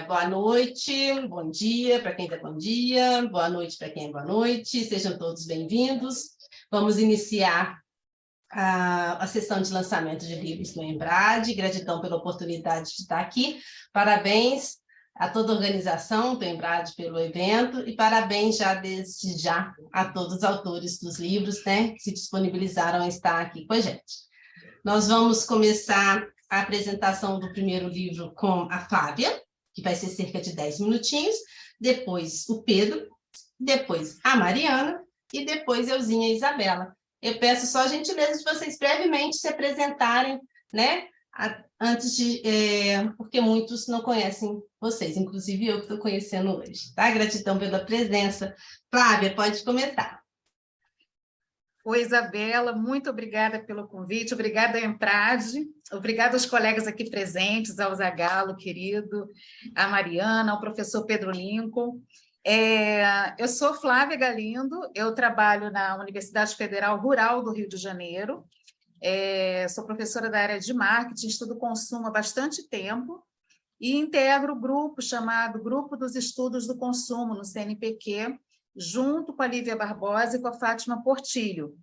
Boa noite, bom dia para quem é bom dia, boa noite para quem é boa noite, sejam todos bem-vindos. Vamos iniciar a sessão de lançamento de livros do Embrade. Gratidão pela oportunidade de estar aqui. Parabéns a toda a organização do Embrade pelo evento e parabéns desde já a todos os autores dos livros, né, que se disponibilizaram a estar aqui com a gente. Nós vamos começar a apresentação do primeiro livro com a Flávia, que vai ser cerca de 10 minutinhos, depois o Pedro, depois a Mariana e depois euzinha e Isabela. Eu peço só a gentileza de vocês brevemente se apresentarem, né? Antes de... porque muitos não conhecem vocês, inclusive eu que estou conhecendo hoje, tá? Gratidão pela presença. Flávia, pode começar. Oi, Isabela, muito obrigada pelo convite, obrigada, Emprade, obrigada aos colegas aqui presentes, ao Zagalo, querido, a Mariana, ao professor Pedro Lincoln. Eu sou Flávia Galindo, eu trabalho na Universidade Federal Rural do Rio de Janeiro, sou professora da área de marketing, estudo consumo há bastante tempo e integro o grupo chamado Grupo dos Estudos do Consumo, no CNPq, junto com a Lívia Barbosa e com a Fátima Portilho.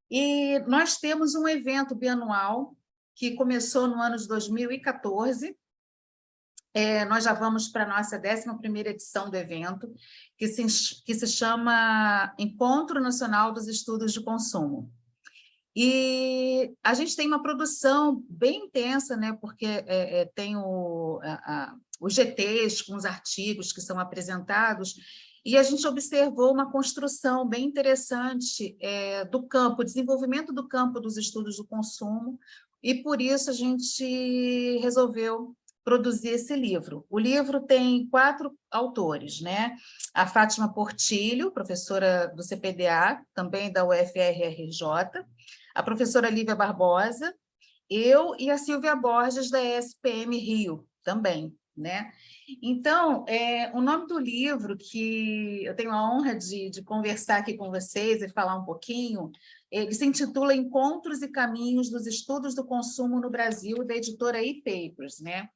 E nós temos um evento bianual que começou no ano de 2014. Nós já vamos para a nossa 11ª edição do evento, que se chama Encontro Nacional dos Estudos de Consumo. E a gente tem uma produção bem intensa, né? Porque tem os GTs com os artigos que são apresentados, e a gente observou uma construção bem interessante do campo, desenvolvimento do campo dos estudos do consumo, e por isso a gente resolveu produzir esse livro. O livro tem 4 autores, né? A Fátima Portilho, professora do CPDA, também da UFRRJ, a professora Lívia Barbosa, eu e a Silvia Borges, da ESPM Rio, também, né? Então, o nome do livro, que eu tenho a honra de conversar aqui com vocês e falar um pouquinho, ele se intitula Encontros e Caminhos dos Estudos do Consumo no Brasil, da editora ePapers, né?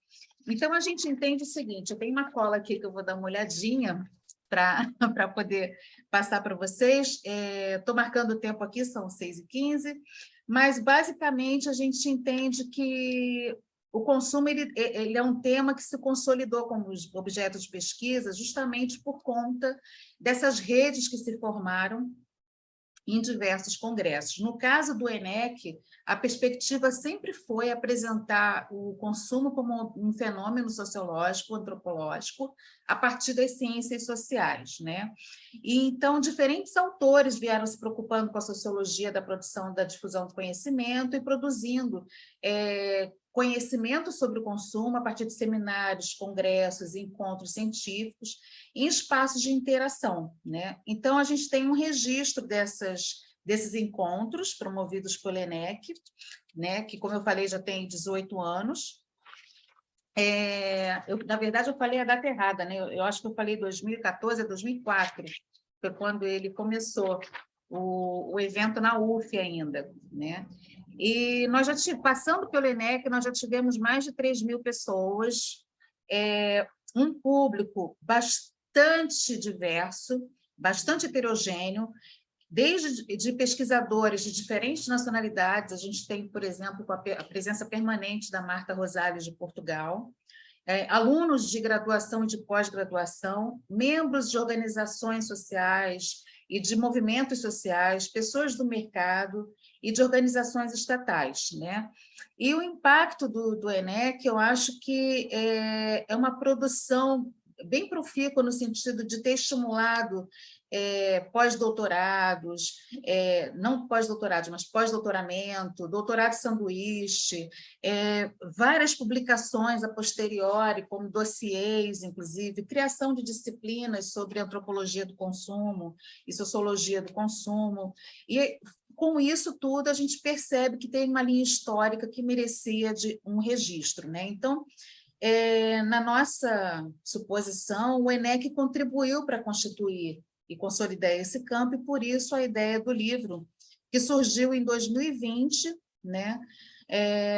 Então, a gente entende o seguinte, eu tenho uma cola aqui que eu vou dar uma olhadinha para poder passar para vocês. Estou marcando o tempo aqui, são 6h15, mas, basicamente, a gente entende que o consumo ele é um tema que se consolidou como objeto de pesquisa justamente por conta dessas redes que se formaram em diversos congressos. No caso do ENEC, a perspectiva sempre foi apresentar o consumo como um fenômeno sociológico, antropológico, a partir das ciências sociais, né? E, então, diferentes autores vieram se preocupando com a sociologia da produção da difusão do conhecimento e produzindo conhecimento sobre o consumo a partir de seminários, congressos, encontros científicos, em espaços de interação, né? Então, a gente tem um registro desses encontros promovidos pelo ENEC, né? Que, como eu falei, já tem 18 anos. Na verdade, eu falei a data errada, né? Eu acho que eu falei 2014 a 2004, foi quando ele começou o evento na UF ainda, né? E nós já passando pelo ENEC, nós já tivemos mais de 3.000 pessoas, um público bastante diverso, bastante heterogêneo, desde de pesquisadores de diferentes nacionalidades. A gente tem, por exemplo, a presença permanente da Marta Rosales, de Portugal, alunos de graduação e de pós-graduação, membros de organizações sociais e de movimentos sociais, pessoas do mercado e de organizações estatais, né? E o impacto do ENEC, eu acho que é uma produção bem profícua no sentido de ter estimulado pós-doutorados, não pós-doutorados, mas pós-doutoramento, doutorado sanduíche, várias publicações a posteriori, como dossiês, inclusive, criação de disciplinas sobre antropologia do consumo e sociologia do consumo. E, com isso tudo, a gente percebe que tem uma linha histórica que merecia de um registro, né? Então, na nossa suposição, o ENEC contribuiu para constituir e consolidar esse campo, e por isso a ideia do livro, que surgiu em 2020, né,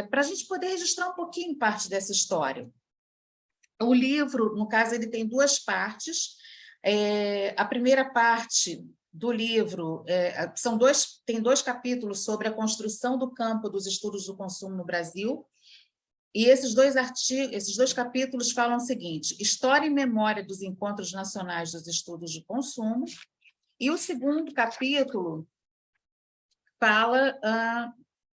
para a gente poder registrar um pouquinho parte dessa história. O livro, no caso, ele tem duas partes. A primeira parte do livro tem dois capítulos sobre a construção do campo dos estudos do consumo no Brasil. E esses dois capítulos falam o seguinte: História e Memória dos Encontros Nacionais dos Estudos de Consumo. E o segundo capítulo fala...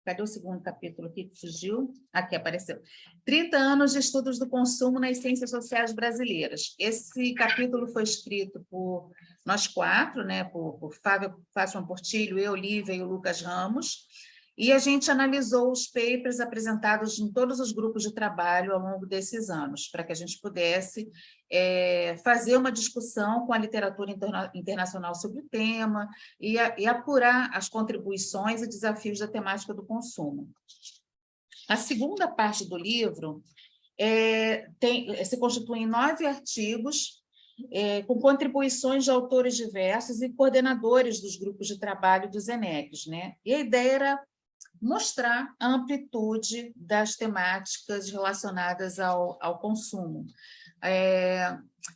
Cadê o segundo capítulo aqui que fugiu? Aqui apareceu. 30 anos de estudos do consumo nas ciências sociais brasileiras. Esse capítulo foi escrito por nós quatro, né? por Fátima Portilho, eu, Lívia e o Lucas Ramos, e a gente analisou os papers apresentados em todos os grupos de trabalho ao longo desses anos, para que a gente pudesse fazer uma discussão com a literatura internacional sobre o tema e apurar as contribuições e desafios da temática do consumo. A segunda parte do livro se constitui em 9 artigos, com contribuições de autores diversos e coordenadores dos grupos de trabalho dos ENECs, né? E a ideia era mostrar a amplitude das temáticas relacionadas ao consumo.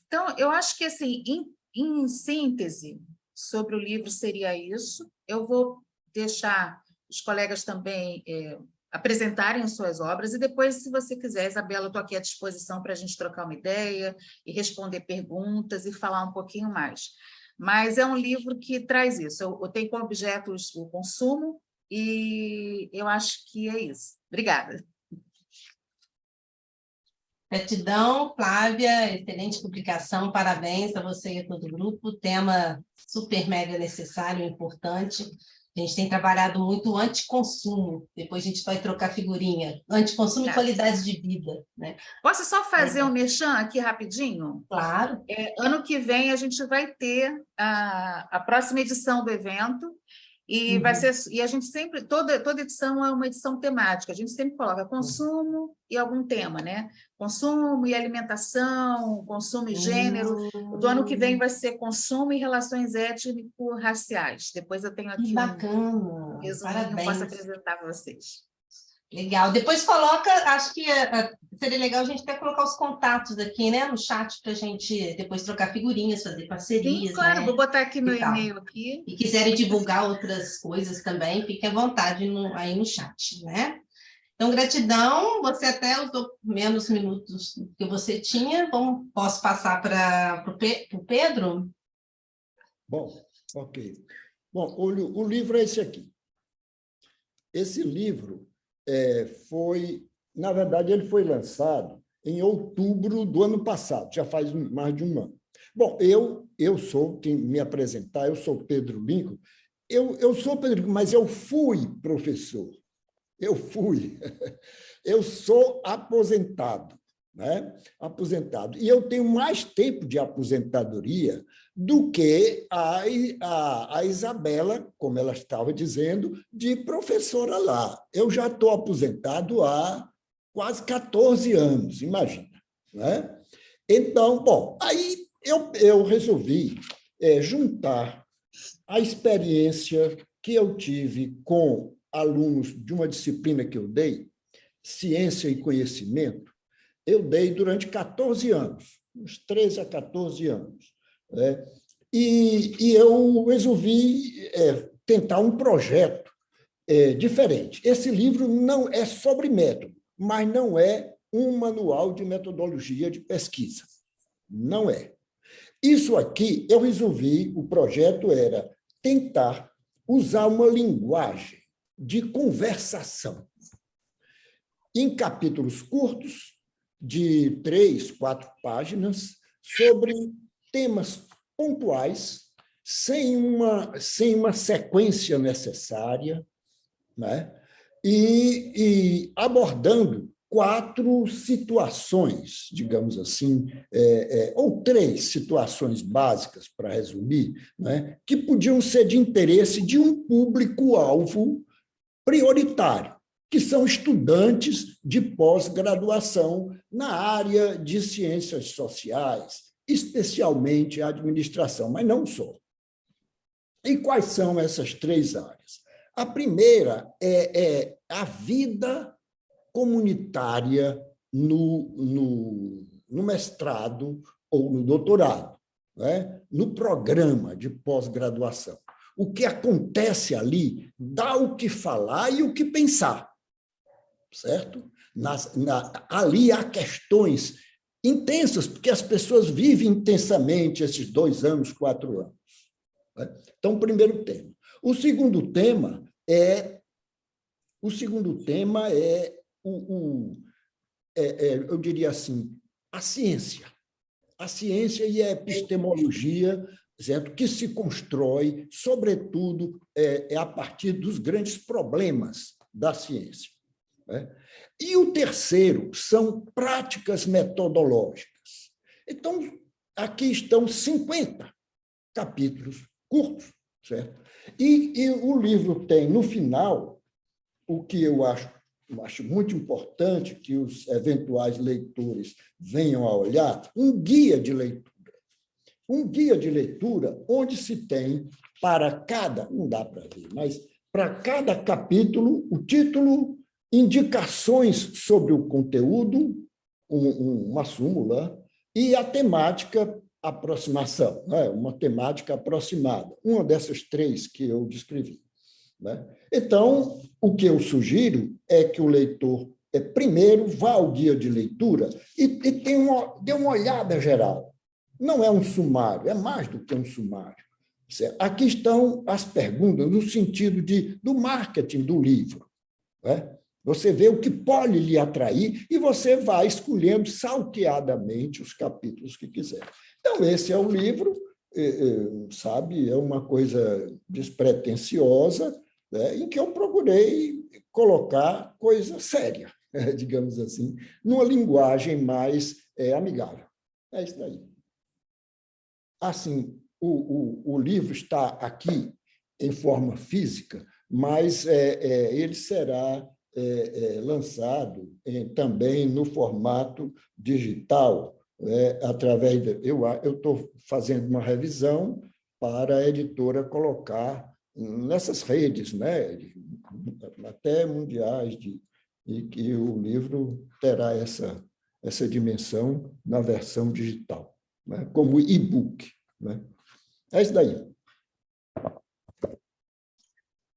Então, eu acho que, assim, em síntese, sobre o livro seria isso. Eu vou deixar os colegas também apresentarem as suas obras, e depois, se você quiser, Isabela, eu estou aqui à disposição para a gente trocar uma ideia e responder perguntas e falar um pouquinho mais. Mas é um livro que traz isso. Eu tenho como objeto o consumo, e eu acho que é isso. Obrigada. Gratidão, Flávia, excelente publicação, parabéns a você e a todo o grupo, tema super mega necessário e importante. A gente tem trabalhado muito anticonsumo, depois a gente vai trocar figurinha, anticonsumo e qualidade de vida, né? Posso só fazer um merchan aqui rapidinho? Claro. Ano que vem a gente vai ter a próxima edição do evento, e vai ser, e a gente sempre, toda edição é uma edição temática, a gente sempre coloca consumo e algum tema, né? Consumo e alimentação, consumo e gênero. Do ano que vem vai ser consumo e relações étnico-raciais. Depois eu tenho aqui bacana. Um resuminho, Parabéns. Posso apresentar para vocês. Legal. Depois coloca, acho que seria legal a gente até colocar os contatos aqui, né, no chat, para a gente depois trocar figurinhas, fazer parcerias. Sim, claro, né? Vou botar aqui meu e-mail aqui. E quiserem divulgar outras coisas também, fiquem à vontade aí no chat, né? Então, gratidão, você até usou menos minutos que você tinha. Posso passar para o Pedro? Bom, ok. Bom, o livro é esse aqui. Esse livro na verdade, ele foi lançado em outubro do ano passado, já faz mais de um ano. Bom, eu sou, quem me apresentar, eu sou Pedro Lincoln. Eu sou Pedro Lincoln, mas eu fui professor. Eu sou aposentado, né? Aposentado. E eu tenho mais tempo de aposentadoria do que a Isabela, como ela estava dizendo, de professora lá. Eu já estou aposentado há quase 14 anos, imagina, né? Então, bom, aí eu resolvi juntar a experiência que eu tive com alunos de uma disciplina que eu dei, Ciência e Conhecimento. Eu dei durante 14 anos, uns 13 a 14 anos. Né? E eu resolvi tentar um projeto diferente. Esse livro não é sobre método, mas não é um manual de metodologia de pesquisa. Não é. Isso aqui, eu resolvi, o projeto era tentar usar uma linguagem de conversação em capítulos curtos, de 3, 4 páginas, sobre temas pontuais, sem uma sequência necessária, né? E abordando 4 situações, digamos assim, ou 3 situações básicas, para resumir, né? Que podiam ser de interesse de um público-alvo prioritário, que são estudantes de pós-graduação na área de ciências sociais, especialmente a administração, mas não só. E quais são essas 3 áreas? A primeira é a vida comunitária no no mestrado ou no doutorado, né? No programa de pós-graduação. O que acontece ali dá o que falar e o que pensar, certo? Ali há questões intensas, porque as pessoas vivem intensamente esses 2 anos, 4 anos. Né? Então, primeiro tema. O segundo tema é eu diria assim, a ciência e a epistemologia, certo? Que se constrói, sobretudo, a partir dos grandes problemas da ciência. Né? E o terceiro são práticas metodológicas. Então, aqui estão 50 capítulos curtos, certo? E o livro tem, no final, o que eu acho muito importante que os eventuais leitores venham a olhar, um guia de leitura. Um guia de leitura onde se tem para cada, não dá para ver, mas para cada capítulo, o título, indicações sobre o conteúdo, uma súmula, e a temática, aproximação, né? Uma temática aproximada, uma dessas 3 que eu descrevi. Né? Então, o que eu sugiro é que o leitor, primeiro, vá ao guia de leitura e dê uma olhada geral. Não é um sumário, é mais do que um sumário. Certo? Aqui estão as perguntas no sentido do marketing do livro. Né? Você vê o que pode lhe atrair e você vai escolhendo salteadamente os capítulos que quiser. Então, esse é o livro, sabe, é uma coisa despretensiosa, né, em que eu procurei colocar coisa séria, digamos assim, numa linguagem mais amigável. É isso daí. Assim, o livro está aqui em forma física, mas ele será lançado também no formato digital, através eu estou fazendo uma revisão para a editora colocar nessas redes, né, até mundiais, e que o livro terá essa dimensão na versão digital, né, como e-book. Né? É isso daí.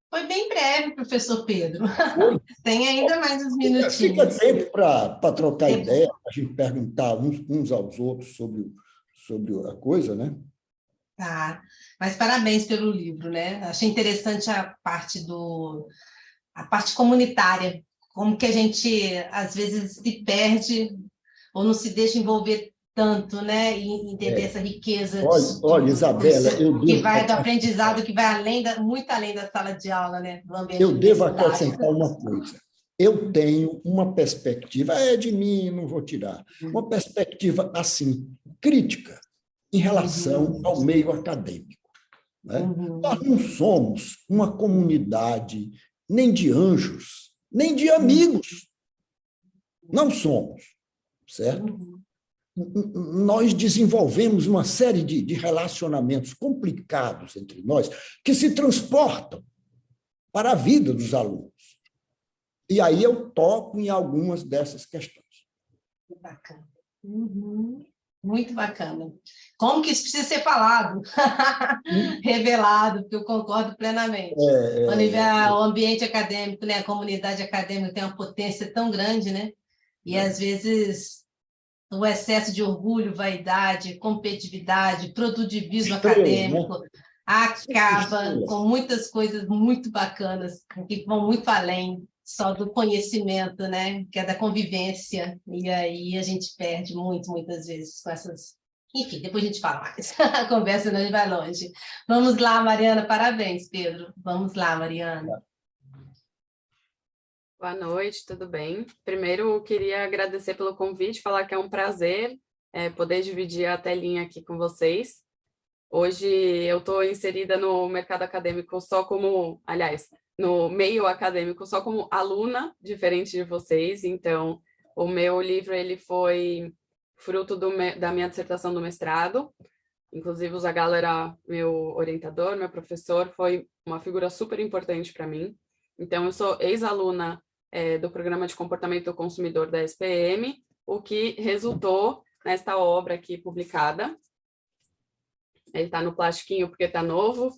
Foi bem breve, professor Pedro. Foi. Tem ainda mais uns minutinhos. Fica tempo para trocar ideia, a gente perguntar uns aos outros sobre a coisa, né? Tá, mas parabéns pelo livro, né? Achei interessante a parte comunitária, como que a gente, às vezes, se perde ou não se deixa envolver tanto, né? E entender essa riqueza olha, Isabela, que vai do aprendizado, que vai muito além da sala de aula, né? Do ambiente eu devo acrescentar uma coisa. Eu tenho uma perspectiva, de mim, não vou tirar, uma perspectiva, assim, crítica em relação ao meio acadêmico. Né? Nós não somos uma comunidade nem de anjos, nem de amigos. Não somos, certo? Nós desenvolvemos uma série de relacionamentos complicados entre nós que se transportam para a vida dos alunos. E aí eu toco em algumas dessas questões. Muito bacana. Muito bacana. Como que isso precisa ser falado? Revelado, porque eu concordo plenamente. O ambiente acadêmico, né? A comunidade acadêmica tem uma potência tão grande, né? E, às vezes, o excesso de orgulho, vaidade, competitividade, produtivismo acadêmico, né? Acaba com muitas coisas muito bacanas, que vão muito além só do conhecimento, né? Que é da convivência. E aí a gente perde muitas vezes com essas... Enfim, depois a gente fala mais. A conversa não vai longe. Vamos lá, Mariana. Parabéns, Pedro. Vamos lá, Mariana. Boa noite, tudo bem? Primeiro, eu queria agradecer pelo convite, falar que é um prazer poder dividir a telinha aqui com vocês. Hoje eu estou inserida no mercado acadêmico só como, aliás, no meio acadêmico só como aluna, diferente de vocês. Então, o meu livro ele foi fruto da minha dissertação do mestrado. Inclusive, o Zagallo era meu orientador, meu professor, foi uma figura super importante para mim. Então, eu sou ex-aluna do Programa de Comportamento do Consumidor da SPM, o que resultou nesta obra aqui publicada. Ele está no plastiquinho porque está novo,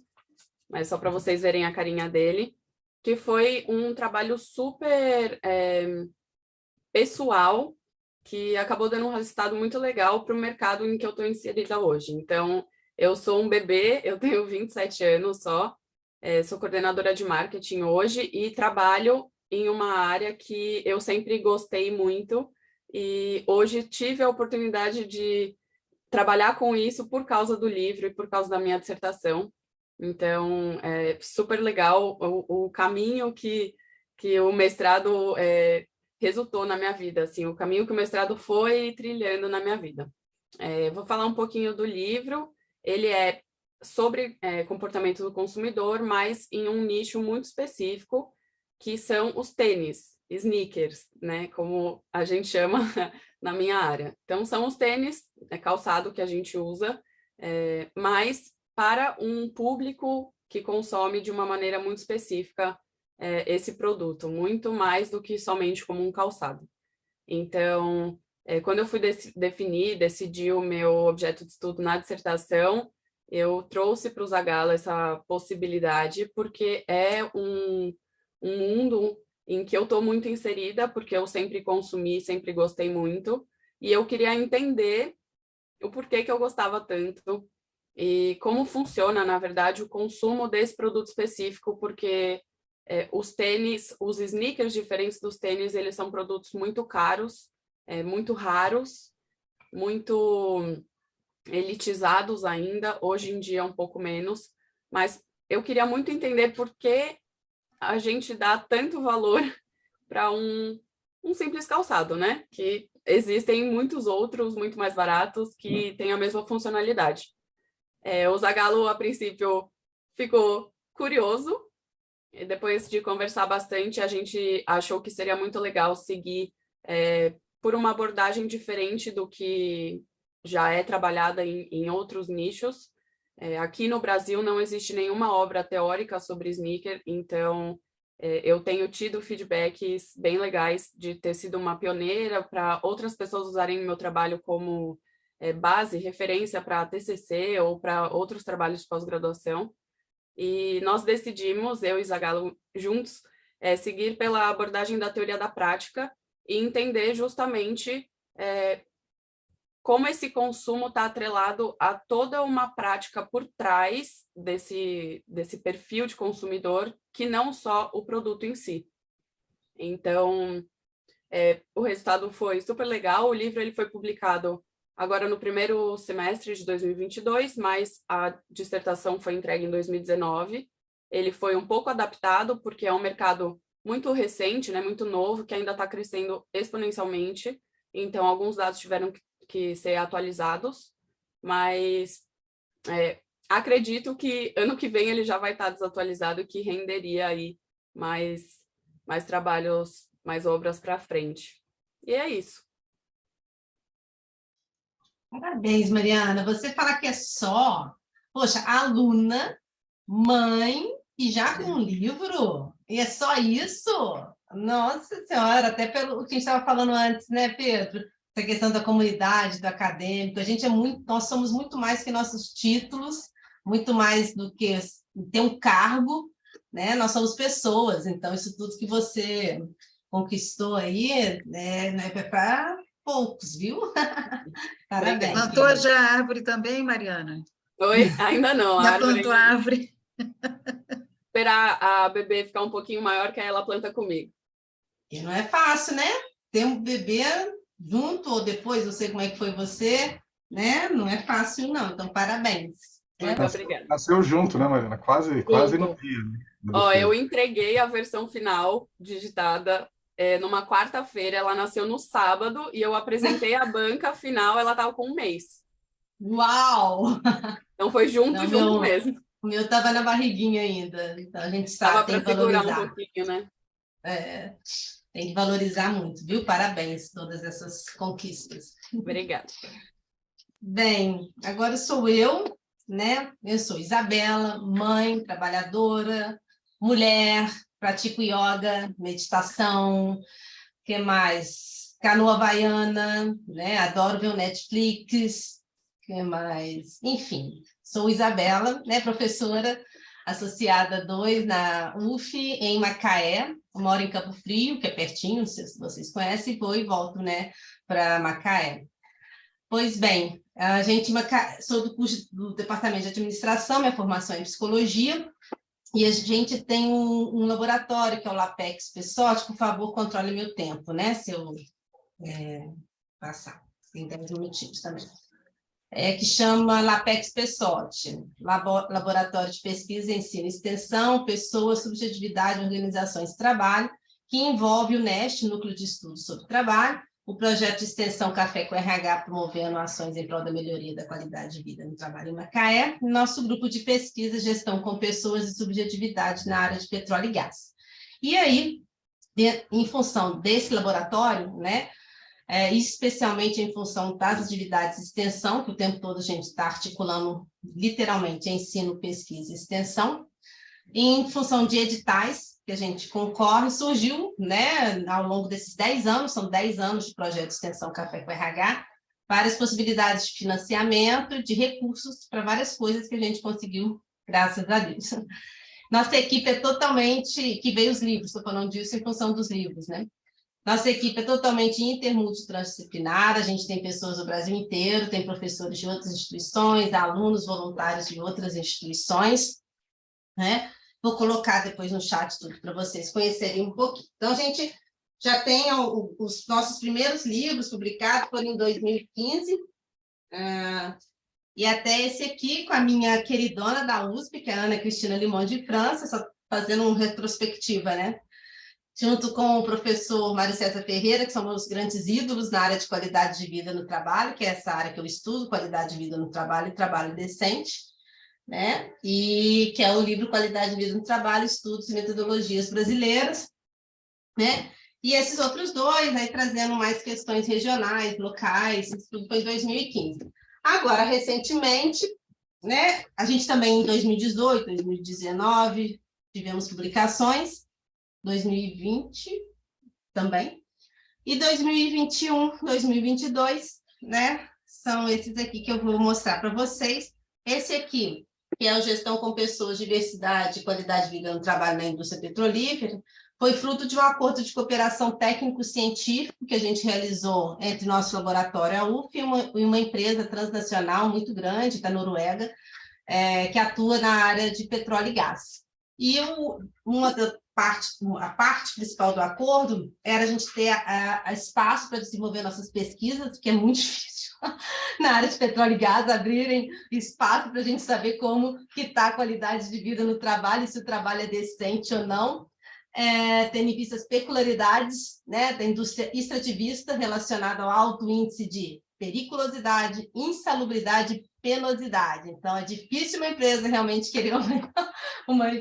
mas só para vocês verem a carinha dele, que foi um trabalho super pessoal, que acabou dando um resultado muito legal para o mercado em que eu estou inserida hoje. Então, eu sou um bebê, eu tenho 27 anos só, sou coordenadora de marketing hoje e trabalho em uma área que eu sempre gostei muito e hoje tive a oportunidade de trabalhar com isso por causa do livro e por causa da minha dissertação. Então, é super legal o caminho que o mestrado resultou na minha vida, assim, o caminho que o mestrado foi trilhando na minha vida. Vou falar um pouquinho do livro. Ele é sobre comportamento do consumidor, mas em um nicho muito específico, que são os tênis, sneakers, né, como a gente chama na minha área. Então, são os tênis, calçado que a gente usa, mas para um público que consome de uma maneira muito específica esse produto, muito mais do que somente como um calçado. Então, quando eu fui decidir o meu objeto de estudo na dissertação, eu trouxe para o Zagalo essa possibilidade, porque é um mundo em que eu estou muito inserida, porque eu sempre consumi, sempre gostei muito, e eu queria entender o porquê que eu gostava tanto e como funciona, na verdade, o consumo desse produto específico, porque os tênis, os sneakers diferentes dos tênis, eles são produtos muito caros, muito raros, muito elitizados ainda, hoje em dia um pouco menos, mas eu queria muito entender por que a gente dá tanto valor para um simples calçado, né? Que existem muitos outros muito mais baratos que têm a mesma funcionalidade. O Zagalo, a princípio, ficou curioso, e depois de conversar bastante, a gente achou que seria muito legal seguir por uma abordagem diferente do que já é trabalhada em outros nichos. Aqui no Brasil não existe nenhuma obra teórica sobre sneaker, então eu tenho tido feedbacks bem legais de ter sido uma pioneira para outras pessoas usarem o meu trabalho como base, referência para TCC ou para outros trabalhos de pós-graduação. E nós decidimos, eu e Zagalo juntos, seguir pela abordagem da teoria da prática e entender justamente como esse consumo está atrelado a toda uma prática por trás desse perfil de consumidor, que não só o produto em si. Então, o resultado foi super legal. O livro ele foi publicado agora no primeiro semestre de 2022, mas a dissertação foi entregue em 2019. Ele foi um pouco adaptado, porque é um mercado muito recente, né, muito novo, que ainda está crescendo exponencialmente. Então, alguns dados tiveram que ser atualizados, mas acredito que ano que vem ele já vai estar desatualizado e que renderia aí mais trabalhos, mais obras para frente. E é isso. Parabéns, Mariana. Você fala que é só, poxa, aluna, mãe e já com um livro? E é só isso? Nossa Senhora, até pelo que a gente estava falando antes, né, Pedro? Essa questão da comunidade, do acadêmico, nós somos muito mais que nossos títulos, muito mais do que ter um cargo, né? Nós somos pessoas, então isso tudo que você conquistou aí, né, não é para poucos, viu? Parabéns. Plantou já a árvore também, Mariana? Oi? Ainda não. Já plantou a árvore? Esperar a bebê ficar um pouquinho maior, que aí ela planta comigo. E não é fácil, né? Ter um bebê junto ou depois, não sei como é que foi você, né? Não é fácil, não. Então, parabéns. Muito obrigada. Nasceu junto, né, Mariana? Quase no dia. Né? Eu entreguei a versão final digitada numa quarta-feira, ela nasceu no sábado e eu apresentei a banca final, ela estava com um mês. Uau! Então foi junto mesmo. O meu estava na barriguinha ainda, então a gente sabe, tem que valorizar. Um pouquinho, né? Tem que valorizar muito, viu? Parabéns, todas essas conquistas. Obrigada. Bem, agora sou eu, né? Eu sou Isabela, mãe, trabalhadora, mulher, pratico yoga, meditação, que mais? Canoa Havaiana, né? Adoro ver o Netflix, que mais? Enfim, sou Isabela, né? Professora associada 2 na UF, em Macaé, moro em Campo Frio, que é pertinho, não sei se vocês conhecem, vou e volto, né, para Macaé. Pois bem, a gente sou do curso do Departamento de Administração, minha formação é em Psicologia, e a gente tem um laboratório, que é o LAPEX Pessotti. Por favor, controle meu tempo, né, se eu passar, tem 10 minutinhos também. Que chama LAPEX Pessotti, Laboratório de Pesquisa, Ensino e Extensão, Pessoas, Subjetividade, Organizações de Trabalho, que envolve o NEST, Núcleo de Estudos sobre Trabalho, o projeto de extensão Café com RH, promovendo ações em prol da melhoria da qualidade de vida no trabalho em Macaé, e nosso grupo de pesquisa, Gestão com Pessoas e Subjetividade na área de petróleo e gás. E aí, em função desse laboratório, né, especialmente em função das atividades de extensão, que o tempo todo a gente está articulando literalmente ensino, pesquisa e extensão, em função de editais que a gente concorre, surgiu, né, ao longo desses 10 anos, são 10 anos de projeto de extensão Café com RH, várias possibilidades de financiamento, de recursos para várias coisas que a gente conseguiu, graças a Deus. Nossa equipe é totalmente, que veio os livros, estou falando disso em função dos livros, né? Nossa equipe é totalmente intermultitransdisciplinar, a gente tem pessoas do Brasil inteiro, tem professores de outras instituições, alunos voluntários de outras instituições, né? Vou colocar depois no chat tudo para vocês conhecerem um pouquinho. Então, a gente já tem os nossos primeiros livros publicados, foram em 2015, e até esse aqui com a minha queridona da USP, que é a Ana Cristina Limon de França, só fazendo uma retrospectiva, né? Junto com o professor Mário César Ferreira, que são meus grandes ídolos na área de qualidade de vida no trabalho, que é essa área que eu estudo, qualidade de vida no trabalho e trabalho decente, né? E que é o livro Qualidade de Vida no Trabalho, Estudos e Metodologias Brasileiras, né? E esses outros dois, né, trazendo mais questões regionais, locais, isso tudo foi em 2015. Agora, recentemente, né, a gente também em 2018, 2019, tivemos publicações, 2020 também, e 2021, 2022, né, são esses aqui que eu vou mostrar para vocês. Esse aqui, que é o Gestão com Pessoas, Diversidade e Qualidade de Vida no Trabalho na Indústria Petrolífera, foi fruto de um acordo de cooperação técnico-científico que a gente realizou entre nosso laboratório, a UF, e uma empresa transnacional muito grande, da Noruega, que atua na área de petróleo e gás. E a parte principal do acordo era a gente ter espaço para desenvolver nossas pesquisas, que é muito difícil na área de petróleo e gás, abrirem espaço para a gente saber como que está a qualidade de vida no trabalho, se o trabalho é decente ou não, tendo em vista as peculiaridades, né, da indústria extrativista relacionada ao alto índice de periculosidade, insalubridade e penosidade. Então, é difícil uma empresa realmente querer uma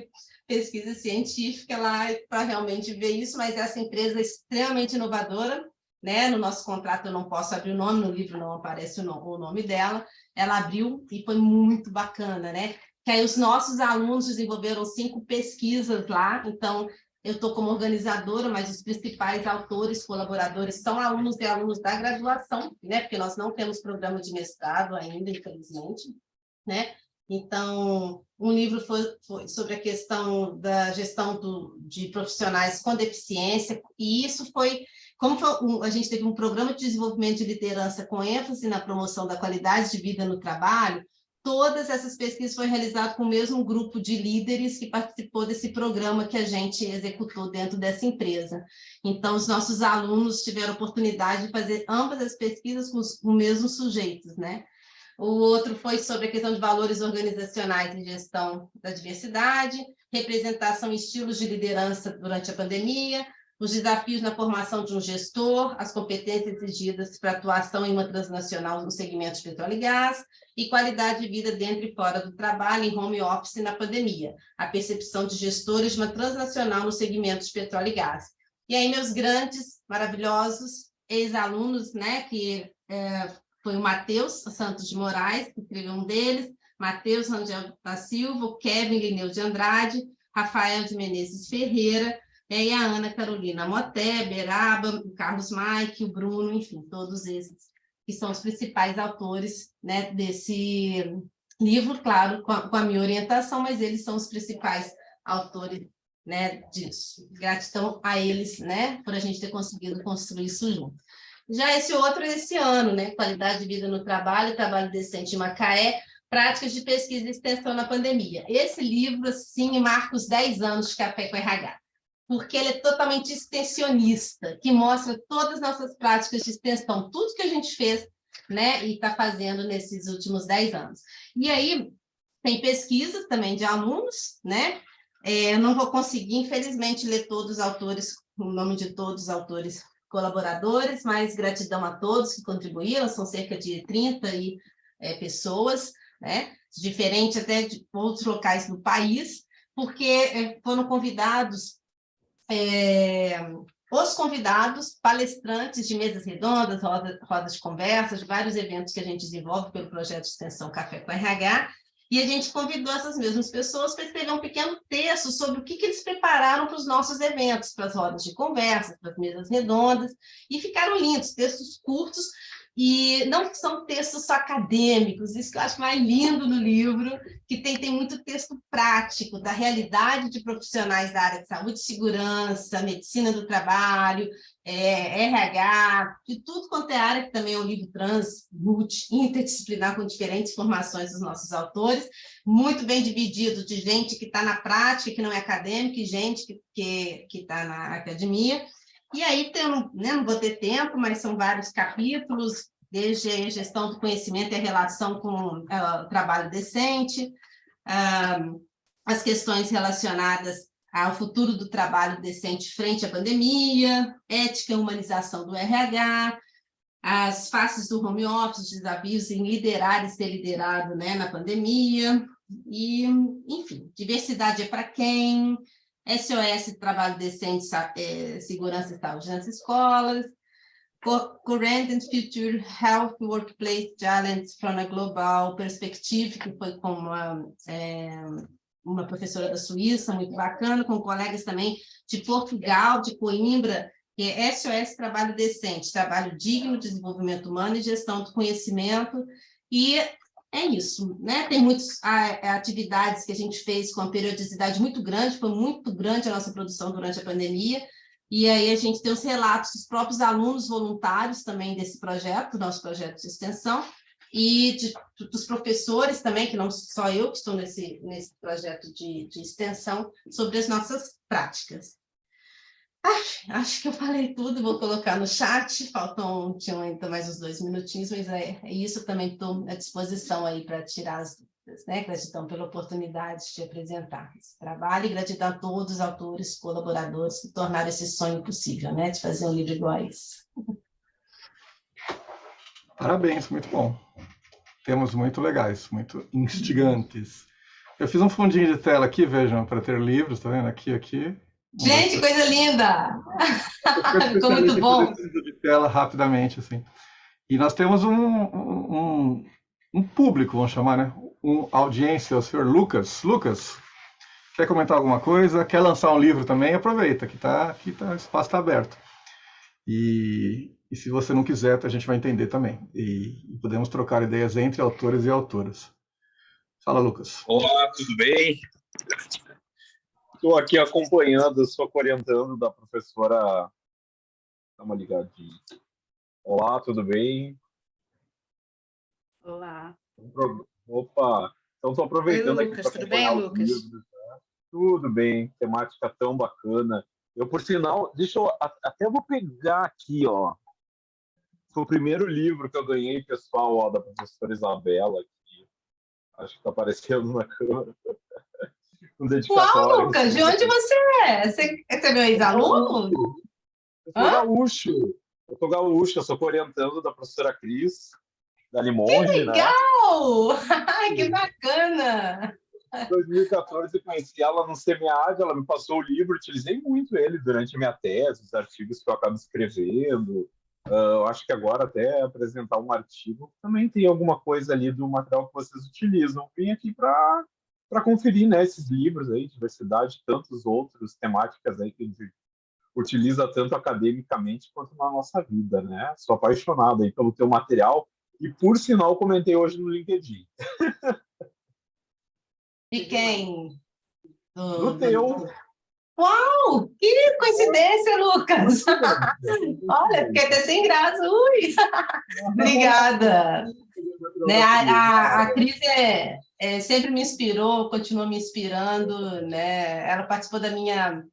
pesquisa científica lá para realmente ver isso, mas essa empresa é extremamente inovadora, né? No nosso contrato eu não posso abrir o nome, no livro não aparece o nome dela, ela abriu e foi muito bacana, né? Que aí os nossos alunos desenvolveram 5 pesquisas lá, então eu estou como organizadora, mas os principais autores, colaboradores, são alunos e alunos da graduação, né? Porque nós não temos programa de mestrado ainda, infelizmente, né? Então, um livro foi sobre a questão da gestão de profissionais com deficiência, e isso foi, a gente teve um programa de desenvolvimento de liderança com ênfase na promoção da qualidade de vida no trabalho. Todas essas pesquisas foram realizadas com o mesmo grupo de líderes que participou desse programa que a gente executou dentro dessa empresa. Então, os nossos alunos tiveram oportunidade de fazer ambas as pesquisas com os mesmos sujeitos, né? O outro foi sobre a questão de valores organizacionais e gestão da diversidade, representação e estilos de liderança durante a pandemia, os desafios na formação de um gestor, as competências exigidas para atuação em uma transnacional no segmento de petróleo e gás, e qualidade de vida dentro e fora do trabalho, em home office na pandemia, a percepção de gestores de uma transnacional no segmento de petróleo e gás. E aí, meus grandes, maravilhosos ex-alunos, né, que foi o Matheus Santos de Moraes, que escreveu um deles, Matheus Rangel da Silva, o Kevin Lineu de Andrade, Rafael de Menezes Ferreira, e a Ana Carolina Moté, Beraba, o Carlos Mike, o Bruno, enfim, todos esses que são os principais autores, né, desse livro, claro, com a minha orientação, mas eles são os principais autores, né, disso. Gratidão a eles, né, por a gente ter conseguido construir isso junto. Já esse outro, esse ano, né, Qualidade de Vida no Trabalho, Trabalho Decente em Macaé, Práticas de Pesquisa e Extensão na Pandemia. Esse livro, assim, marca os 10 anos de Café com RH, porque ele é totalmente extensionista, que mostra todas as nossas práticas de extensão, tudo que a gente fez, né, e está fazendo nesses últimos 10 anos. E aí, tem pesquisas também de alunos, né? Eu não vou conseguir, infelizmente, ler todos os autores, o nome de todos os autores colaboradores, mas gratidão a todos que contribuíram, são cerca de 30 pessoas, né? Diferente até de outros locais do país, porque foram convidados os convidados, palestrantes de mesas redondas, rodas de conversa, de vários eventos que a gente desenvolve pelo projeto de extensão Café com RH, e a gente convidou essas mesmas pessoas para escrever um pequeno texto sobre o que eles prepararam para os nossos eventos, para as rodas de conversa, para as mesas redondas, e ficaram lindos, textos curtos, e não são textos só acadêmicos, isso que eu acho mais lindo no livro, que tem muito texto prático da realidade de profissionais da área de saúde e segurança, medicina do trabalho, RH, de tudo quanto é área, que também é um livro trans, multi, interdisciplinar, com diferentes formações dos nossos autores, muito bem dividido de gente que está na prática, que não é acadêmica, e gente que está na academia. E aí, né, não vou ter tempo, mas são vários capítulos, desde a gestão do conhecimento e a relação com o trabalho decente, as questões relacionadas ao futuro do trabalho decente frente à pandemia, ética e humanização do RH, as faces do home office, desafios em liderar e ser liderado, né, na pandemia, e, enfim, diversidade é para quem, SOS, trabalho decente, segurança e saúde nas escolas, Current and Future Health Workplace Challenges from a Global Perspective, que foi com uma professora da Suíça, muito bacana, com colegas também de Portugal, de Coimbra, que é SOS Trabalho Decente, Trabalho Digno, Desenvolvimento Humano e Gestão do Conhecimento, e é isso, né? Tem muitas atividades que a gente fez com uma periodicidade muito grande, foi muito grande a nossa produção durante a pandemia, e aí a gente tem os relatos dos próprios alunos voluntários também desse projeto, nosso projeto de extensão, e dos professores também, que não só eu que estou nesse projeto de extensão, sobre as nossas práticas. Acho que eu falei tudo, vou colocar no chat, tinham ainda mais uns 2 minutinhos, mas é isso, também estou à disposição aí para tirar as dúvidas, né? Gratidão pela oportunidade de apresentar esse trabalho e gratidão a todos os autores, colaboradores que tornaram esse sonho possível, né? De fazer um livro igual a esse. Parabéns, muito bom. Temas muito legais, muito instigantes. Eu fiz um fundinho de tela aqui, vejam, para ter livros, tá vendo? Aqui. Gente, coisa linda! Ficou muito bom. De tela rapidamente, assim. E nós temos um público, vamos chamar, né? Uma audiência, o senhor Lucas. Lucas, quer comentar alguma coisa? Quer lançar um livro também? Aproveita, o espaço está aberto. E se você não quiser, a gente vai entender também. E podemos trocar ideias entre autores e autoras. Fala, Lucas. Olá, tudo bem? Estou aqui acompanhando, sou orientando da professora. Dá uma ligadinha. Olá, tudo bem? Olá. Opa! Então, estou aproveitando Oi, Lucas, aqui para tudo bem, Lucas? Livros, tá? Tudo bem, temática tão bacana. Eu, por sinal, até vou pegar aqui, ó. Foi o primeiro livro que eu ganhei, pessoal, ó, da professora Isabela. Aqui. Acho que está aparecendo na câmera. Um dedicatório. Uau, Lucas, de onde você é? Você é meu ex-aluno? Eu sou gaúcho, eu sou orientando da professora Cris, da Limonge, que legal! Né? Ai, que bacana! Em 2014 eu conheci ela no SEMEAD, ela me passou o livro, utilizei muito ele durante a minha tese, os artigos que eu acabo escrevendo. Eu acho que agora até apresentar um artigo também tem alguma coisa ali do material que vocês utilizam. Vim aqui para para conferir, né, esses livros aí, diversidade, tantos outros temáticas aí que a gente utiliza tanto academicamente quanto na nossa vida, né? Sou apaixonado aí pelo teu material e, por sinal, comentei hoje no LinkedIn. E quem? No teu. Uau! Que coincidência, Lucas! Olha, fiquei até sem graça. Ui! Obrigada. Né, a Cris sempre me inspirou, continua me inspirando, né? Ela participou da minha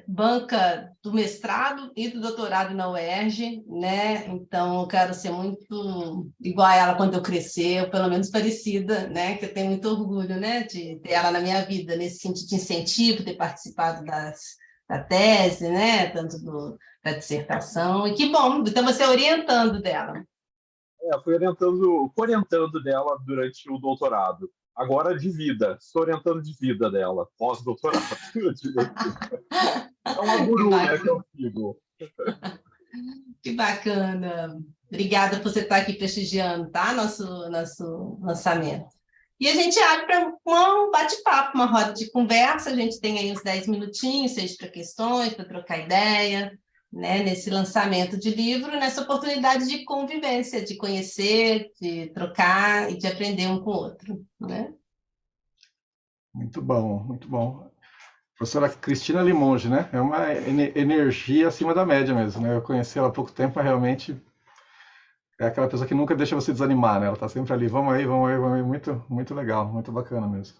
banca do mestrado e do doutorado na UERJ, né? Então, eu quero ser muito igual a ela quando eu crescer, ou pelo menos parecida, né? Que eu tenho muito orgulho, né? De ter ela na minha vida, nesse sentido de incentivo, ter participado da tese, né? Tanto da dissertação. E que bom, então você orientando dela. Fui orientando dela durante o doutorado. Agora de vida, estou orientando de vida dela, pós-doutorado. É uma guru, né, que eu sigo. Que bacana. Obrigada por você estar aqui prestigiando, tá? Nosso lançamento. E a gente abre para um bate-papo, uma roda de conversa. A gente tem aí uns 10 minutinhos, seja para questões, para trocar ideia, né? Nesse lançamento de livro, nessa oportunidade de convivência, de conhecer, de trocar e de aprender um com o outro, né? Muito bom, muito bom. Professora Cristina Limonge, né? É uma energia acima da média mesmo, né? Eu conheci ela há pouco tempo, realmente é aquela pessoa que nunca deixa você desanimar, né? Ela está sempre ali, vamos aí, vamos aí, vamos aí. Muito, muito legal, muito bacana mesmo.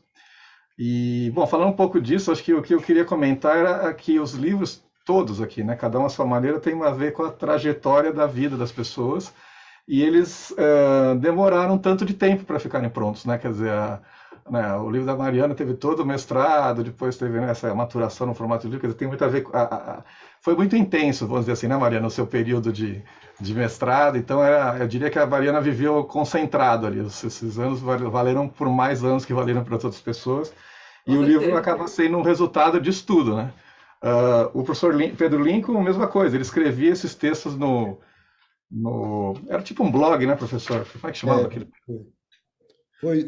E, bom, falando um pouco disso, acho que o que eu queria comentar era que os livros todos aqui, né? Cada um à sua maneira, tem a ver com a trajetória da vida das pessoas e eles demoraram tanto de tempo para ficarem prontos, né? Quer dizer, né, o livro da Mariana teve todo o mestrado, depois teve, né, essa maturação no formato de livro, quer dizer, tem muito a ver com... foi muito intenso, vamos dizer assim, né, Mariana, o seu período de mestrado, então eu diria que a Mariana viveu concentrado ali, esses anos valeram por mais anos que valeram para outras pessoas, e o livro acaba sendo um resultado disso tudo, né? O professor Pedro Lincoln, a mesma coisa, ele escrevia esses textos era tipo um blog, né, professor? Como é que chamava aquilo?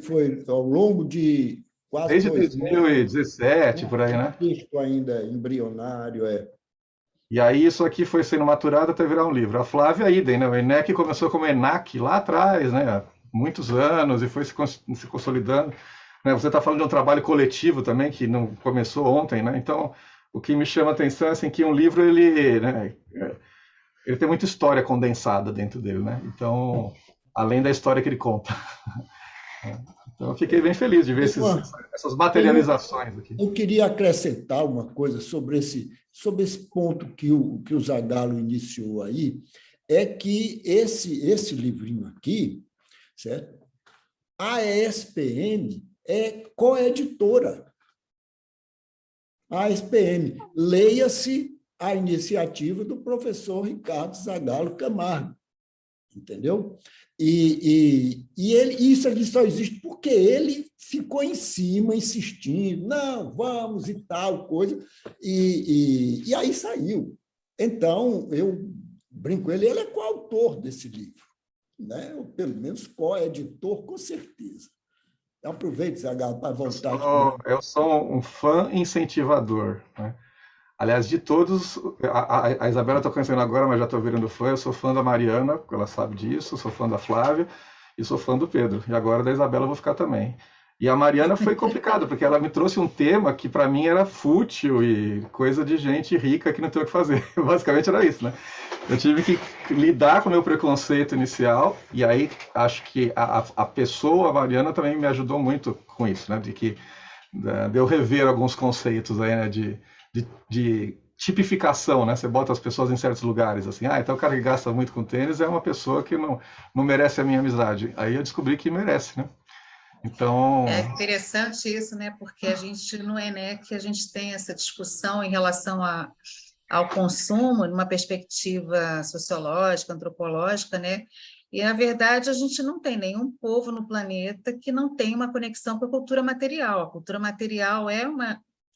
Foi ao longo de quase desde 2017, por aí, né? Texto ainda embrionário, E aí isso aqui foi sendo maturado até virar um livro. A Flávia idem, né? O ENEC começou como ENAC lá atrás, né? Há muitos anos e foi se consolidando. Né? Você está falando de um trabalho coletivo também que não começou ontem, né? Então, o que me chama a atenção é assim, que um livro né, ele tem muita história condensada dentro dele, né? Então, além da história que ele conta. Então, eu fiquei bem feliz de ver essas materializações aqui. Eu queria acrescentar uma coisa sobre esse ponto que o Zagallo iniciou aí, é que esse livrinho aqui, certo? A ESPM é coeditora. A ESPM, leia-se a iniciativa do professor Ricardo Zagallo Camargo, entendeu? Isso ali só existe porque ele ficou em cima, insistindo, não, vamos e tal, coisa, e aí saiu. Então, eu brinco com ele é coautor desse livro, né? Ou pelo menos coeditor, com certeza. Aproveite, Zagallo, para voltar. Eu sou um fã incentivador, né? Aliás, de todos, a Isabela estou conhecendo agora, mas já estou virando fã. Eu sou fã da Mariana, ela sabe disso, sou fã da Flávia e sou fã do Pedro. E agora da Isabela eu vou ficar também. E a Mariana foi complicado, porque ela me trouxe um tema que para mim era fútil e coisa de gente rica que não tem o que fazer. Basicamente era isso, né? Eu tive que lidar com o meu preconceito inicial, e aí acho que a pessoa, a Mariana, também me ajudou muito com isso, né? De eu rever alguns conceitos aí, né? De tipificação, né? Você bota as pessoas em certos lugares, assim, então o cara que gasta muito com tênis é uma pessoa que não merece a minha amizade. Aí eu descobri que merece, né? Então... É interessante isso, né? Porque a gente, no ENEC, a gente tem essa discussão em relação ao consumo, numa perspectiva sociológica, antropológica, né? E, na verdade, a gente não tem nenhum povo no planeta que não tenha uma conexão com a cultura material. A cultura material é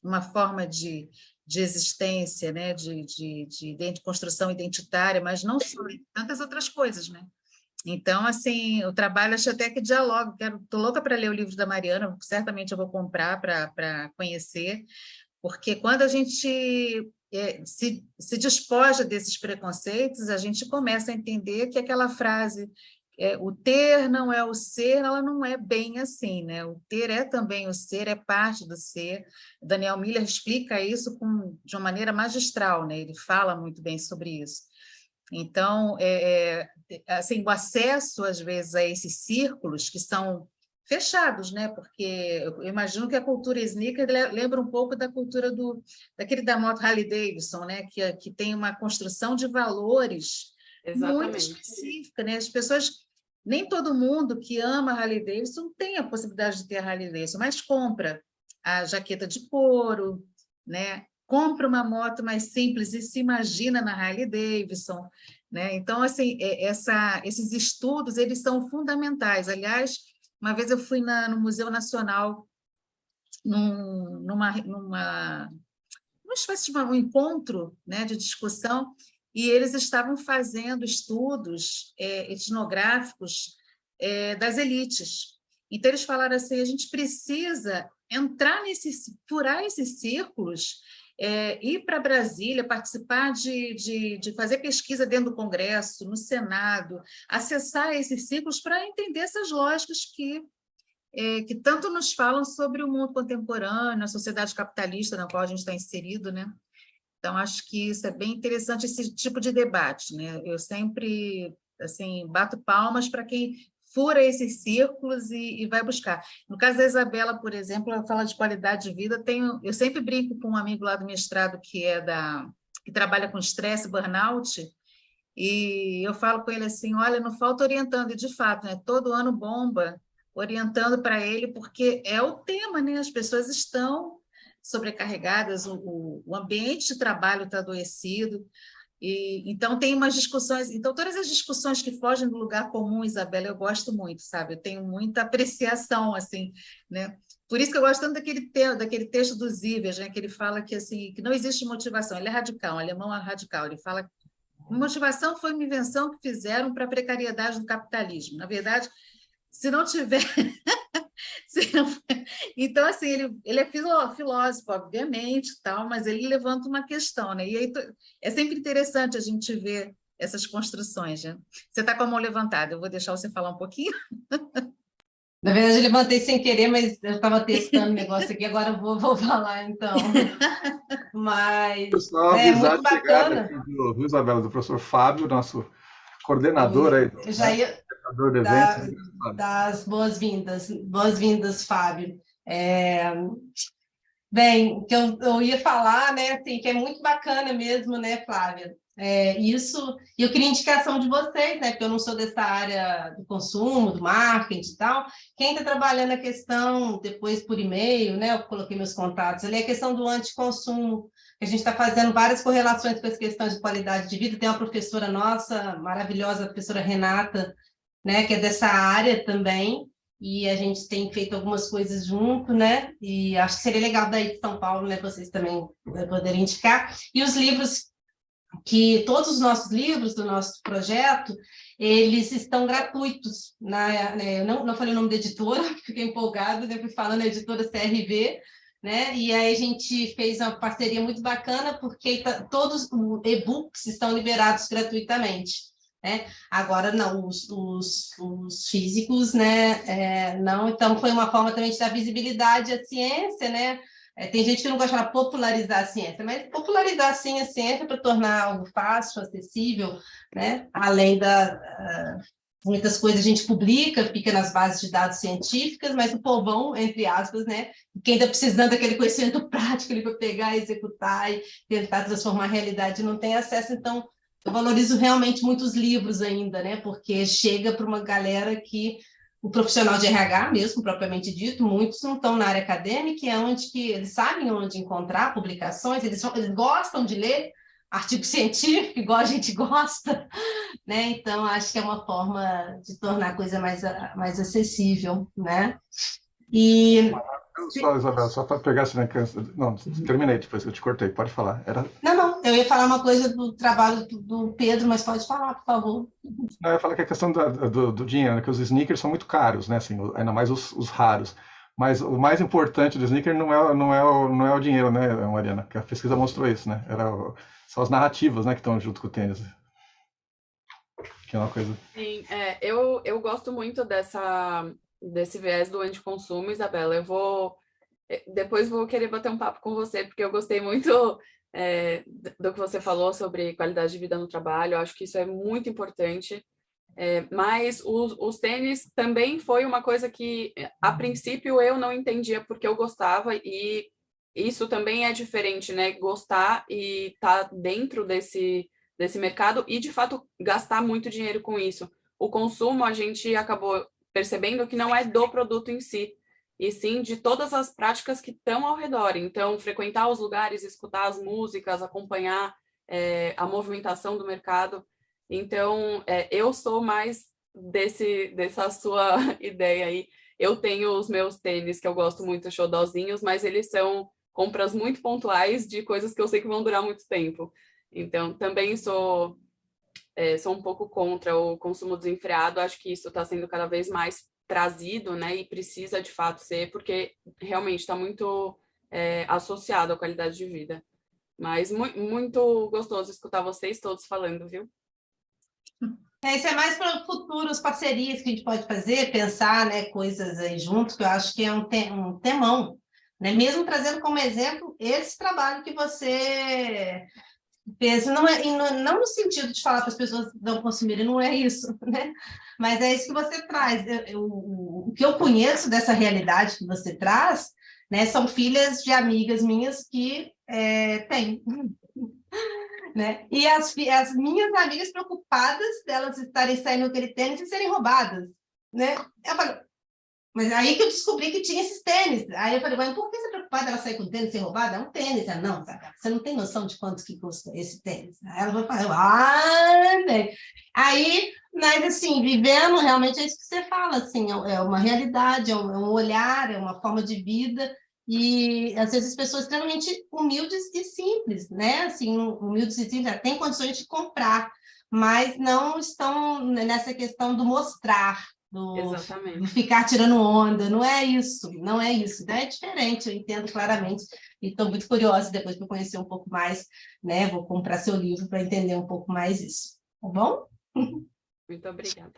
uma forma de existência, né? de construção identitária, mas não só, tantas outras coisas, né? Então, assim, o trabalho, acho até que dialoga. Estou louca para ler o livro da Mariana, certamente eu vou comprar para conhecer, porque quando a gente se despoja desses preconceitos, a gente começa a entender que aquela frase, o ter não é o ser, ela não é bem assim, né? O ter é também o ser, é parte do ser. Daniel Miller explica isso de uma maneira magistral, né? Ele fala muito bem sobre isso. Então, assim, o acesso, às vezes, a esses círculos que são fechados, né? Porque eu imagino que a cultura sneaker lembra um pouco da cultura daquele da moto Harley Davidson, né? Que tem uma construção de valores muito específica, né? As pessoas, nem todo mundo que ama Harley Davidson tem a possibilidade de ter a Harley Davidson, mas compra a jaqueta de couro, né? Compra uma moto mais simples e se imagina na Harley Davidson, né? Então, assim, esses estudos, eles são fundamentais. Aliás, uma vez eu fui no Museu Nacional, numa espécie de um encontro, né, de discussão, e eles estavam fazendo estudos etnográficos das elites. Então, eles falaram assim, a gente precisa furar esses círculos, ir para Brasília, participar de fazer pesquisa dentro do Congresso, no Senado, acessar esses círculos para entender essas lógicas que tanto nos falam sobre o mundo contemporâneo, a sociedade capitalista na qual a gente está inserido, né? Então, acho que isso é bem interessante, esse tipo de debate, né? Eu sempre, assim, bato palmas para quem fura esses círculos e vai buscar. No caso da Isabela, por exemplo, ela fala de qualidade de vida. Eu sempre brinco com um amigo lá do mestrado que trabalha com estresse, burnout, e eu falo com ele assim, olha, não falta orientando, e de fato, né? Todo ano bomba orientando para ele, porque é o tema, né? As pessoas estão sobrecarregadas, o ambiente de trabalho está adoecido, então tem umas discussões, então todas as discussões que fogem do lugar comum, Isabela, eu gosto muito, sabe? Eu tenho muita apreciação, assim, né? Por isso que eu gosto tanto daquele texto do Zivers, né? Que ele fala que, assim, que não existe motivação, ele é radical, o alemão é radical, ele fala que motivação foi uma invenção que fizeram para a precariedade do capitalismo. Na verdade, se não tiver... Então, assim, ele é filósofo, obviamente, tal, mas ele levanta uma questão, né? E aí é sempre interessante a gente ver essas construções, né? Você está com a mão levantada, eu vou deixar você falar um pouquinho. Na verdade, eu levantei sem querer, mas eu estava testando o negócio aqui, agora eu vou falar, então. Mas pessoal, é muito bacana. Aqui do Isabela, do professor Fábio, nosso coordenador aí. Eu já ia dar as boas-vindas. Boas-vindas, Fábio. Bem, o que eu ia falar, né, assim, que é muito bacana mesmo, né, Flávia? Isso, e eu queria indicação de vocês, né, porque eu não sou dessa área do consumo, do marketing e tal. Quem está trabalhando a questão, depois por e-mail, né, eu coloquei meus contatos ali, a questão do anticonsumo, que a gente está fazendo várias correlações com as questões de qualidade de vida. Tem uma professora nossa, maravilhosa, a professora Renata, né, que é dessa área também, e a gente tem feito algumas coisas junto, né, e acho que seria legal daí de São Paulo, né, vocês também poderem indicar. E os livros, todos os nossos livros do nosso projeto, eles estão gratuitos. Eu não falei o nome da editora, fiquei empolgada, né, fui falando a editora CRV, né, e aí a gente fez uma parceria muito bacana, porque todos os e-books estão liberados gratuitamente. Agora não, os físicos, né, não, então foi uma forma também de dar visibilidade à ciência, né? Tem gente que não gosta de popularizar a ciência, mas popularizar sim a ciência para tornar algo fácil, acessível, né? Além muitas coisas a gente publica, fica nas bases de dados científicas, mas o povão, entre aspas, né? Quem está precisando daquele conhecimento prático para pegar, executar e tentar transformar a realidade não tem acesso, então eu valorizo realmente muitos livros ainda, né? Porque chega para uma galera que o profissional de RH mesmo, propriamente dito, muitos não estão na área acadêmica, é onde que eles sabem onde encontrar publicações, eles gostam de ler artigo científico, igual a gente gosta, né? Então, acho que é uma forma de tornar a coisa mais acessível, né? E Só, Isabel, só para pegar esse... Não, terminei, depois eu te cortei, pode falar. não, eu ia falar uma coisa do trabalho do Pedro, mas pode falar, por favor. Não, eu ia falar que a questão do dinheiro, né, que os sneakers são muito caros, né, assim, ainda mais os raros. Mas o mais importante do sneaker não é o dinheiro, né, Mariana? Que a pesquisa mostrou isso, né? São as narrativas, né, que estão junto com o tênis. Que é uma coisa... Sim, eu gosto muito desse viés do anticonsumo, Isabela. Depois vou querer bater um papo com você, porque eu gostei muito do que você falou sobre qualidade de vida no trabalho. Eu acho que isso é muito importante. Mas os tênis também foi uma coisa que, a princípio, eu não entendia porque eu gostava, e isso também é diferente, né? Gostar e estar dentro desse mercado e, de fato, gastar muito dinheiro com isso. O consumo, a gente acabou percebendo que não é do produto em si, e sim de todas as práticas que estão ao redor. Então, frequentar os lugares, escutar as músicas, acompanhar a movimentação do mercado. Então, eu sou mais dessa sua ideia aí. Eu tenho os meus tênis que eu gosto muito, xodozinhos, mas eles são compras muito pontuais de coisas que eu sei que vão durar muito tempo. Então, também sou um pouco contra o consumo desenfreado. Acho que isso está sendo cada vez mais trazido, né? E precisa, de fato, ser, porque realmente está muito associado à qualidade de vida. Mas muito gostoso escutar vocês todos falando, viu? Isso é mais para futuras parcerias que a gente pode fazer, pensar, né, coisas aí juntos, que eu acho que é um temão, né? Mesmo trazendo como exemplo esse trabalho que você fez, não no sentido de falar para as pessoas não consumirem, não é isso, né? Mas é isso que você traz. O que eu conheço dessa realidade que você traz, né, são filhas de amigas minhas que têm. Né? E as minhas amigas preocupadas delas estarem saindo aquele tênis e serem roubadas, né? Eu falei, mas aí que eu descobri que tinha esses tênis. Aí eu falei, mas por que você é preocupada ela sair com tênis e ser roubada? É um tênis. Ela, não, você não tem noção de quanto que custa esse tênis. Aí ela vai falar, né? Aí, mas assim, vivendo realmente é isso que você fala, assim, é uma realidade, é um olhar, é uma forma de vida. E, às vezes, pessoas extremamente humildes e simples, né? Assim, humildes e simples, têm condições de comprar, mas não estão nessa questão do mostrar, do ficar tirando onda. Não é isso, não é isso. Então, é diferente, eu entendo claramente. E estou muito curiosa, depois para conhecer um pouco mais, né? Vou comprar seu livro para entender um pouco mais isso. Tá bom? Muito obrigada.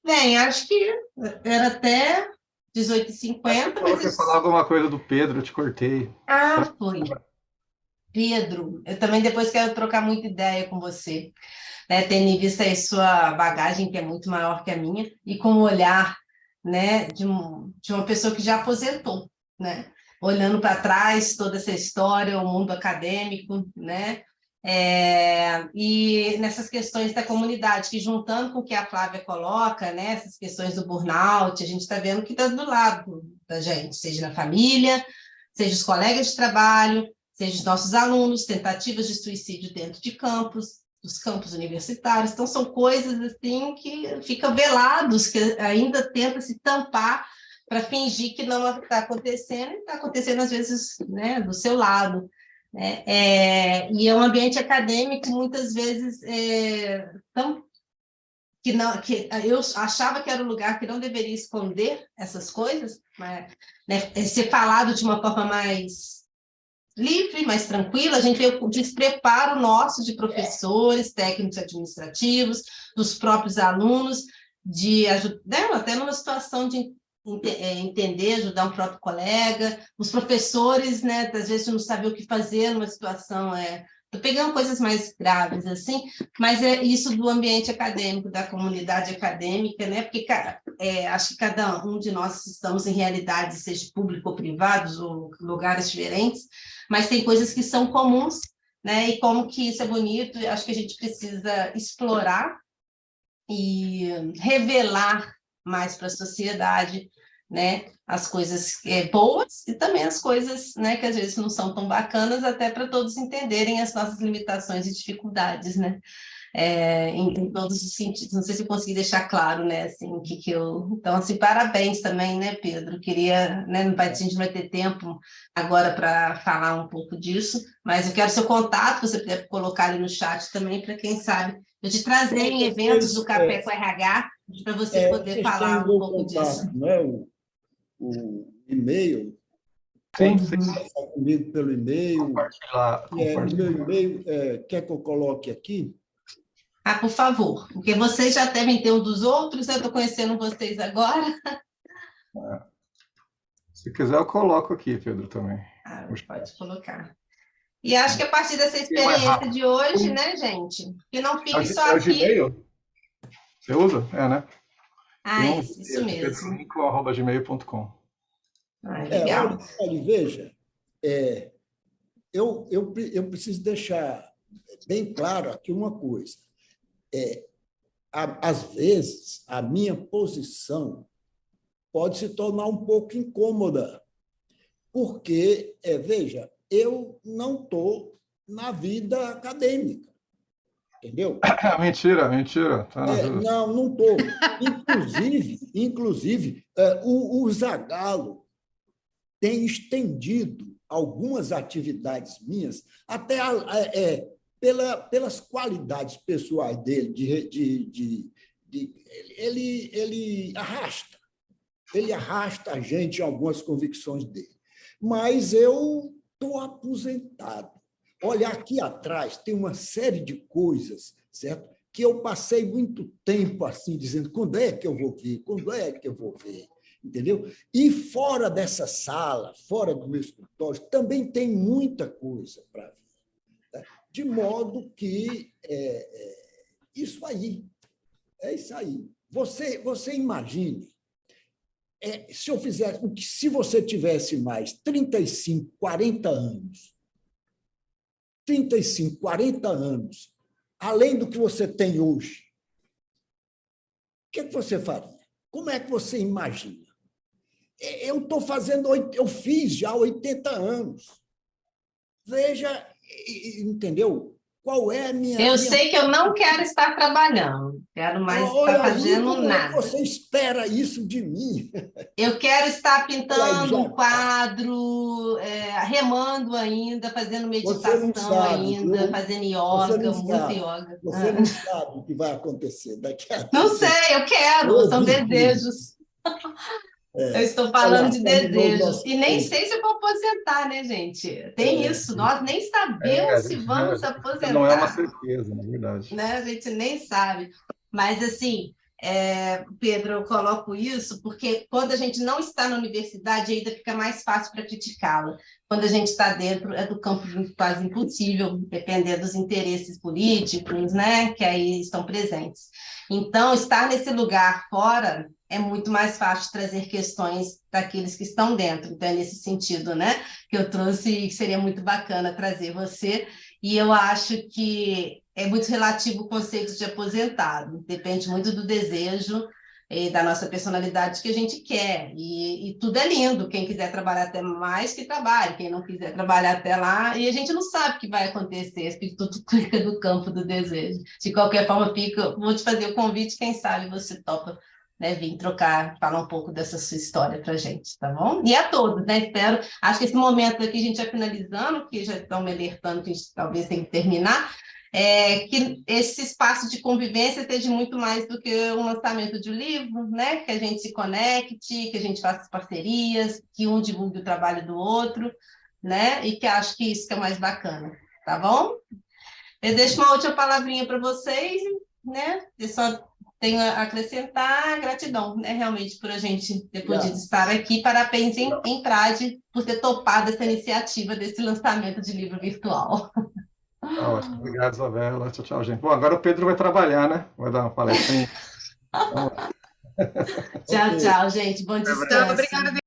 Bem, acho que era até 18h50. Mas você falar alguma coisa do Pedro, eu te cortei. Ah, foi. Pedro, eu também depois quero trocar muita ideia com você, né? Tendo em vista aí sua bagagem, que é muito maior que a minha, e com o olhar, né, de uma pessoa que já aposentou, né? Olhando para trás toda essa história, o mundo acadêmico, né? E nessas questões da comunidade, que juntando com o que a Flávia coloca, né, essas questões do burnout, a gente está vendo que está do lado da gente, seja na família, seja os colegas de trabalho, seja os nossos alunos, tentativas de suicídio dentro de campus, dos campos universitários. Então, são coisas assim que ficam velados, que ainda tenta se tampar para fingir que não está acontecendo, e está acontecendo, às vezes, né, do seu lado. E é um ambiente acadêmico, muitas vezes, que eu achava que era um lugar que não deveria esconder essas coisas, mas, né, ser falado de uma forma mais livre, mais tranquila. A gente vê o despreparo nosso de professores, técnicos administrativos, dos próprios alunos, de ajudar, até numa situação de entender, ajudar um próprio colega, os professores, né, às vezes não sabem o que fazer numa situação, estou pegando coisas mais graves, assim, mas é isso do ambiente acadêmico, da comunidade acadêmica, né, porque acho que cada um de nós estamos em realidades, seja público ou privados, ou lugares diferentes, mas tem coisas que são comuns, né, e como que isso é bonito, acho que a gente precisa explorar e revelar mais para a sociedade, né, as coisas boas e também as coisas, né, que às vezes não são tão bacanas, até para todos entenderem as nossas limitações e dificuldades, né. em todos os sentidos. Não sei se eu consegui deixar claro, né, assim, o que eu... Então, assim, parabéns também, né, Pedro? Queria, né, a gente não vai ter tempo agora para falar um pouco disso, mas eu quero seu contato, se você puder colocar ali no chat também, para quem sabe eu te trazer em eventos do Café com RH, para você poder vocês falar têm um o pouco disso. contato, não é? O e-mail. Sim, Pode sim. conversar comigo pelo e-mail. Compartilhar. O meu e-mail, quer que eu coloque aqui? Ah, por favor, porque vocês já devem ter um dos outros, eu estou conhecendo vocês agora. Se quiser, eu coloco aqui, Pedro, também. Ah, pode colocar. E acho que a partir dessa experiência de hoje, né, gente, que não fique só É o aqui. Gmail? Você usa? né? Isso mesmo. pedro.gmail.com. Legal. Olha, veja, eu preciso deixar bem claro aqui uma coisa. Às vezes, a minha posição pode se tornar um pouco incômoda, porque, veja, eu não estou na vida acadêmica, entendeu? Mentira. Tá não estou. Inclusive, o Zagalo tem estendido algumas atividades minhas, até pelas qualidades pessoais dele, ele arrasta a gente em algumas convicções dele. Mas eu estou aposentado. Olha, aqui atrás tem uma série de coisas, certo? Que eu passei muito tempo assim, dizendo quando é que eu vou ver, quando é que eu vou ver, entendeu? E fora dessa sala, fora do meu escritório, também tem muita coisa para ver. Tá? De modo que isso aí, é isso aí. Você imagine, se eu fizesse, se você tivesse mais 35, 40 anos, 35, 40 anos, além do que você tem hoje, o que você faria? Como é que você imagina? Eu fiz já 80 anos. Veja, entendeu? Qual é a minha... Eu sei que eu não quero estar trabalhando, quero mais estar fazendo nada. Você espera isso de mim? Eu quero estar pintando um quadro, remando ainda, fazendo meditação ainda, fazendo yoga, muito yoga. Você não sabe o que vai acontecer daqui a pouco. Não sei, eu quero, são desejos. Eu estou falando de desejos. E nem sei se eu vou aposentar, né, gente? Tem isso, nós nem sabemos se vamos aposentar. Não é uma certeza, na verdade. Né? A gente nem sabe. Mas, assim, Pedro, eu coloco isso porque quando a gente não está na universidade, ainda fica mais fácil para criticá-la. Quando a gente está dentro, é do campo quase impossível, dependendo dos interesses políticos, né, que aí estão presentes. Então, estar nesse lugar fora é muito mais fácil trazer questões daqueles que estão dentro. Então, é nesse sentido, né, que eu trouxe, que seria muito bacana trazer você. E eu acho que é muito relativo o conceito de aposentado. Depende muito do desejo e da nossa personalidade que a gente quer. E tudo é lindo. Quem quiser trabalhar até mais, que trabalhe. Quem não quiser trabalhar até lá. E a gente não sabe o que vai acontecer. Tudo fica do campo do desejo. De qualquer forma, vou te fazer o convite. Quem sabe você topa, né, vir trocar, falar um pouco dessa sua história para a gente, tá bom? E a todos, né? Espero. Acho que esse momento aqui a gente vai finalizando, que já estão me alertando que a gente talvez tenha que terminar. Que esse espaço de convivência seja muito mais do que um lançamento de um livro, né? Que a gente se conecte, que a gente faça parcerias, que um divulgue o trabalho do outro, né? E que acho que isso que é mais bacana, tá bom? Eu deixo uma última palavrinha para vocês, né? Eu só tenho a acrescentar gratidão, né? Realmente, por a gente ter podido estar aqui. Parabéns em Trade por ter topado essa iniciativa desse lançamento de livro virtual. Ótimo. Obrigado, Isabela. Tchau, gente. Bom, agora o Pedro vai trabalhar, né? Vai dar uma palestrinha. Tchau, gente. Bom descanso. Obrigada.